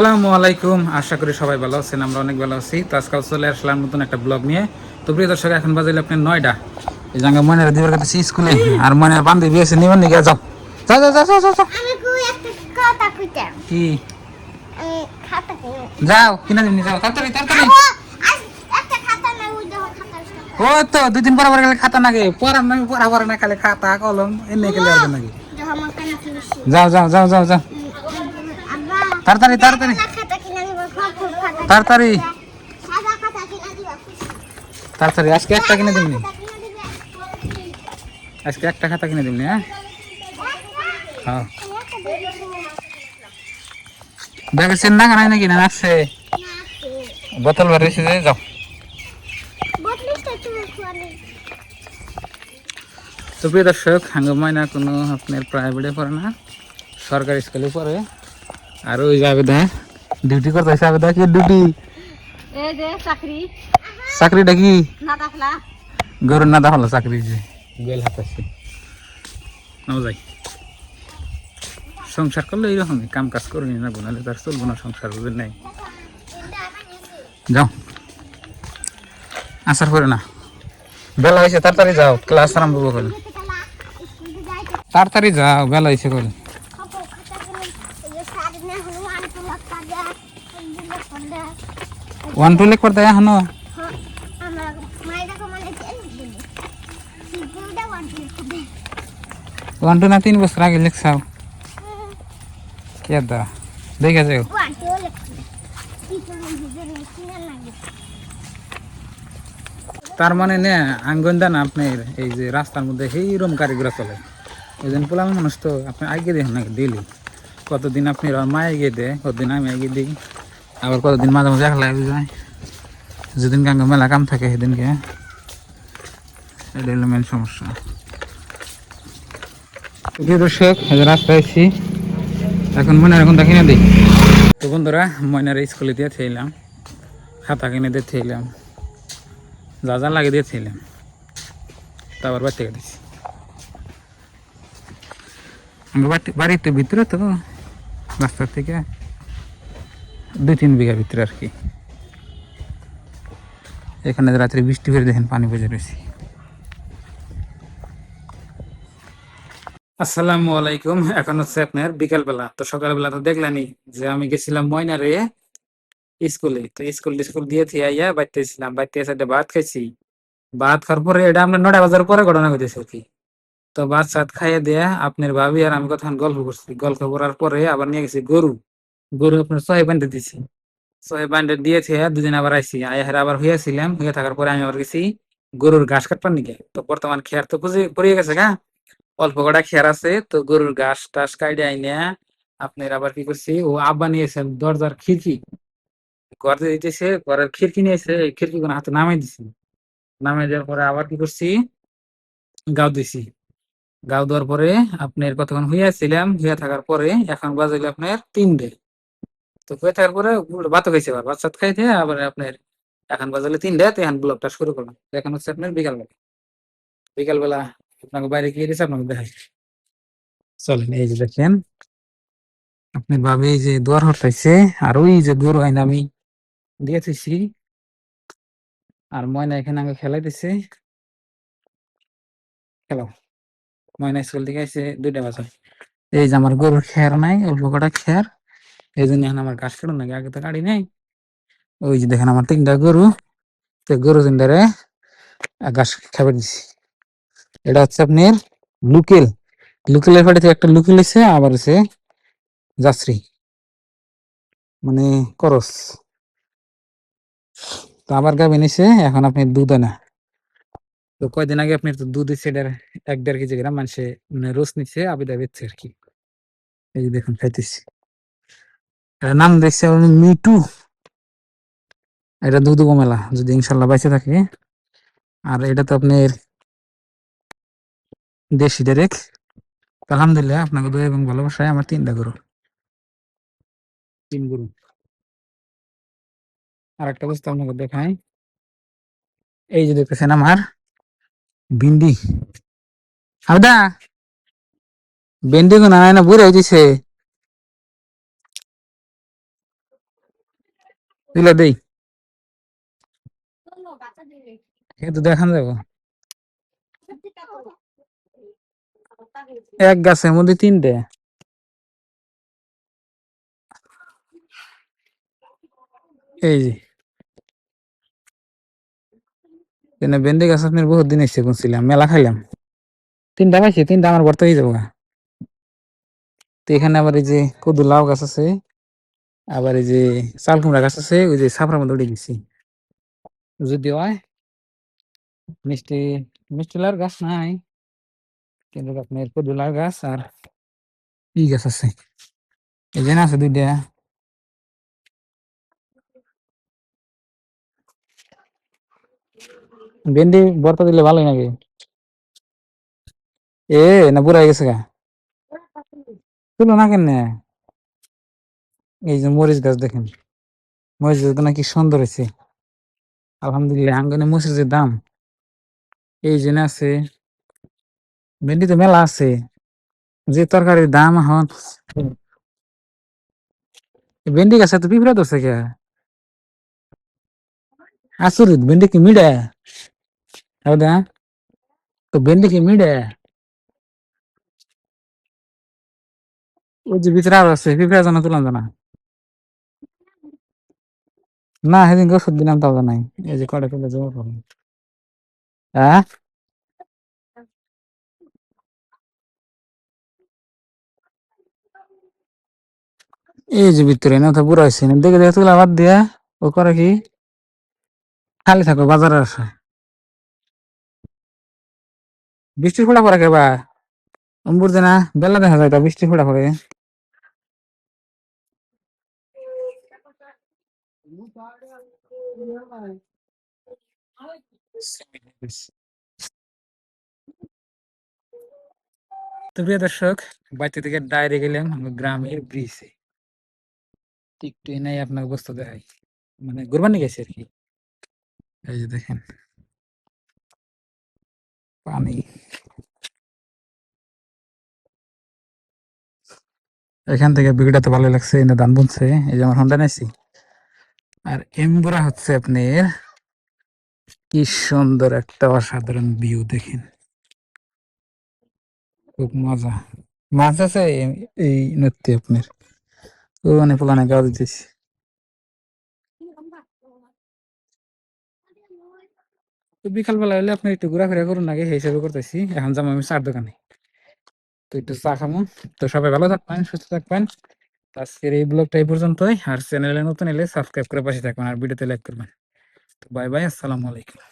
আসসালামু আলাইকুম, আশা করি সবাই ভালো আছেন। আমরা অনেক ভালো আছি। তো আজকাল চলে আসলাম নতুন একটা ব্লগ নিয়ে। তো প্রিয় দর্শক, এখন বাজাইলে আপনার 9টা। এই জায়গা ময়নার দিবার কাছে স্কুলে আর ময়নার বান্ধবী আছে নিবেন নাকি? যাও যাও যাও যাও যাও যাও। আমি কই একটা কথা কইতাম। কি? আমি খাতা কিনে। যাও কিনা দিন, যাও তাড়াতাড়ি তাড়াতাড়ি। আজ একটা খাতা না ওই দেখো খাতা। ও তো 2 দিন পর গেলে খাতা নাকি পড়ার নাকি পড়া না, খালি খাতা কলম এনে গেলে আর নাকি। দেখো আমার কানে কিনেছি। যাও যাও যাও যাও যাও আব্বা তাড়াতাড়ি তাড়াতাড়ি খাতা কিনে দিব, খুব খাতা। তাড়াতাড়ি সাদা খাতা কিনে দিব। তাড়াতাড়ি। আজকে একটা কিনে দিবনি, খাতা কিনে দিবে। আজকে একটা খাতা কিনে দিবনি। হ্যাঁ ব্যাগের চেন না নাই নাকি? না আছে বোতল বেরিয়েছে যে, যাও। বটলিটা তুমি খোয়ালে। তো প্রিয় দর্শক, ময়না কোনো আপনার প্রাইভেটে পড়ে না, সরকারি স্কুলে পড়ে। আর ওই আবেদা ডিউটি করতে হয়েছে। আবেদা কি ডিউটি? এই যে চাকরি চাকরিটা কি? না দেখলা গরুর না হলো চাকরি যে বেল হাতাচ্ছে নাও যাই। সংসার করলে এইরকমই কাম কাজ করে নি না, বোনালে তার চলবো না সংসার, বুঝলেন নাই? যাও আসার করে না, বেলা হয়েছে, তাড়াতাড়ি যাও, ক্লাস আরম্ভ করে। তাড়াতাড়ি যাও, বেলা হয়েছে করে। ওয়ান টু লেখ পড়তে এখনো? ওয়ান টু না 3 বছর আগে লেখছাও? কে দা দেখে যাও। তার মানে না আঙ্গন না আপনার এই যে রাস্তার মধ্যে সেইরকম গাড়িগুলো চলে, ওই জন্য পোলাম মানুষ তো আপনি আগে দেখেন নাকি ডেলি। কতদিন আপনি মা এগিয়ে দেয়, কতদিন আমি এগিয়ে দিই, আবার কতদিন মাঝে মাঝে একলা যায়। যেদিন গাঙ্গে মেলা কাম থাকে সেদিনকে, এটা হলো মেন সমস্যা। দর্শক রাস্তায় এসেছি, এখন ময়নার এখন কিনে দিই। তো বন্ধুরা, ময়নার স্কুলে দিয়ে থেলাম, খাতা কিনে দিয়ে থেলাম, যা যা লাগে দিয়ে থেলাম, তারপর বাড়ি থেকে দিচ্ছি। বাড়িতে ভিতরে তো রাস্তার থেকে 2-3 বিঘা ভিতরে আর কি। এখানে রাত্রে বৃষ্টি করে দেখেন পানি বেজে রয়েছে। আসসালামু আলাইকুম। এখন হচ্ছে আপনার বিকালবেলা। তো সকালবেলা তো দেখলেনি যে আমি গেছিলাম ময়নারে স্কুলে। তো স্কুল দিয়ে আইয়া বাড়িতে ছিলাম, বাড়িতে এসে একটা ভাত খাইছি। ভাত খাওয়ার পরে, এটা আমরা 9টা বাজার পরে ঘটনা ঘটেছে আর কি। তো ভাত সাত খাইয়ে দেয়া আপনার ভাবি আর আমি কতক্ষণ গল্প করছি। গল্প করার পরে আবার নিয়ে গেছি গরু। গরু আপনার সহে বান্ধে দিছি, সহে বান্ধে দিয়েছে। 2 দিন আবার আইসি, আয়ার আবার হইয়াছিলাম, হইয়া থাকার পরে আমি আবার গেছি গরুর ঘাস কাটবার নিকে। তো বর্তমান খেয়ার তো পড়িয়ে গেছে গা, অল্প কটা খেয়ার আছে। তো গরুর ঘাস টাস কাইডে আইনা আপনার আবার কি করছি, ও আব্বা নিয়েছেন দরজার খিড়কি, ঘর দিয়ে দিতেছে, ঘরের খিড়কি নিয়েছে, এই খিড়কি কোনো হাতে নামাই দিছি। নামাই দেওয়ার পরে আবার কি করছি, গাও দিছি। গাও দেওয়ার পরে আপনার কতক্ষণ হইয়াছিলাম, হইয়া থাকার পরে এখন বাজাইলে আপনার 3টে। তো হয়ে থাকার পরে ভাতও খাইছে, আবার ভাত সাত খাইতে আবার আপনার এখন বাজালে 3টে। তো এখন ব্লগটা শুরু করলাম। তো এখন হচ্ছে আপনার বিকালবেলা। বিকালবেলা আপনাকে বাইরে গিয়ে দিয়েছে, আপনাকে দেখাই। চলেন, এই যে দেখেন আপনি ভাবে এই যে দুয়ার হটাইছে, আর ওই যে গরু আইন আমি দিয়ে থইছি, আর ময়না এখানে আগে খেলাই দিছে। খেলো, ময়না স্কুল থেকে আইসে 2টা বাজে। এই যে আমার গরুর খেয়ার নাই, অল্প কটা খেয়ার, এই জন্য এখন আমার ঘাস কাটুন নাকি, আগে তো গাড়ি নেই। ওই যে দেখেন আমার 3টা গরু, তো গরু 3টারে ঘাস খাবার দিছি। এটা হচ্ছে আপনার লুকেল, লুকেলের ফাটে থেকে একটা লুকেল এসে, আবার এসে জার্সি মানে করস। তো আবার গাভিন এসে এখন আপনি দুধ আনা। তো কয়দিন আগে আপনি তো দুধ দিচ্ছে, এটার 1-1.5 কেজি গ্রাম মানুষে মানে রোজ নিচ্ছে, আবিদা বেচছে আর কি। এই যে দেখুন খাইতেছি, এটার নাম দেখছে মিটু। এটা দুধ কমেলা যদি ইনশাল্লাহ বাইচে থাকে। আর এটা তো আপনার দেশি ডাইরেক্ট। আলহামদুলিল্লাহ, আপনাকে দয়া এবং ভালোবাসায় আমার 3টা গরু, 3 গরু। আর একটা বস্তু আপনাকে দেখাই, এই যে দেখতেছেন আমার ভিন্ডি। আবদা ভেন্ডি গুলো নাই না বুড়ে হয়েছে, তুলে দেই, কিন্তু দেখান যাবো। এক গাছের মধ্যে তিনটে। এই যে এখানে ভেন্ডি গাছ আপনার বহুত দিন এসে বুনছিলাম, মেলা খাইলাম। তিনটা পাইছি, তিনটা আমার ভর্তা হয়ে যাবো গা। তো এখানে আবার এই যে কদু লাউ গাছ আছে, আবার এই যে চাল কুমড়া গাছ আছে, ওই যে সাফরার মধ্যে উঠে গেছি। যদি হয় মিষ্টি, মিষ্টি লাউর গাছ নাই, কিন্তু আপনার কদু লাউ গাছ আর ই গাছ আছে, এই যে না আছে দুইটা। ভেন্ডি ভর্তা দিলে ভালোই নাকি? এ না বুড়া হয়ে গেছে গা, তুলো না কেন? এই যে মরিচ গাছ দেখেন, মরিচ গাছ নাকি সুন্দর হয়েছে আলহামদুলিল্লাহ। আঙ্গনে মরিচের যে দাম, এই যে না আছে। ভেন্ডি তো মেলা আছে, যে তরকারির দাম এখন। ভেন্ডি গাছে তো পিঁপড়া ধরছে কে? আসরিত, ভেন্ডি কি মিডে? হೌದಾ? তো ভেন্ডি কি মিডে? ওই যে ভিতরে আরো আছে, পিঁপড়া জানা তুলান জানা। না সেদিনকে ওষুধ দিলাম তাও নাই। এই যে কড়ে ফেলে জমা করুন। হ্যাঁ, এই যে ভিতরে না তো বুড়া হয়েছে, দেখে দেখে তুলা বাদ দিয়া ও করে কি খালি থাকো বাজারে আসে। বৃষ্টির ফোঁটা পড়ে কেবা অম্বুর না বেলা দেখা যায়, তা বৃষ্টির ফোঁটা পড়ে। তো প্রিয় দর্শক, বাড়িতে থেকে ডাইরে গেলাম আমার গ্রামের ব্রিজে, একটু এনাই আপনার অবস্থা দেখাই, মানে কোরবানি গেছে আর কি। এই যে দেখেন পানি, এখান থেকে ভিউটা তো ভালো লাগছে, এনে ধান বুনছে, এই যে আমার হন্ডা নাইছি। আর এমবুরা হচ্ছে আপনার কি সুন্দর একটা অসাধারণ ভিউ দেখেন, খুব মজা। মাছ আছে এই নদীতে আপনার, ও অনেক পুলানে গাওয়া দিতেছি। তো বিকাল বেলা হলে আপনি একটু ঘোরাফেরা করুন আগে, সেই হিসাবে করতেছি। এখন যাবো আমি চার দোকানে, তো একটু চা খামো। তো সবাই ভালো থাকবেন, সুস্থ থাকবেন। তো আজকের এই ব্লগটা এই পর্যন্তই। আর চ্যানেলে নতুন এলে সাবস্ক্রাইব করে পাশে থাকবেন, আর ভিডিওতে লাইক করবেন। তো বাই বাই, আসসালামু আলাইকুম।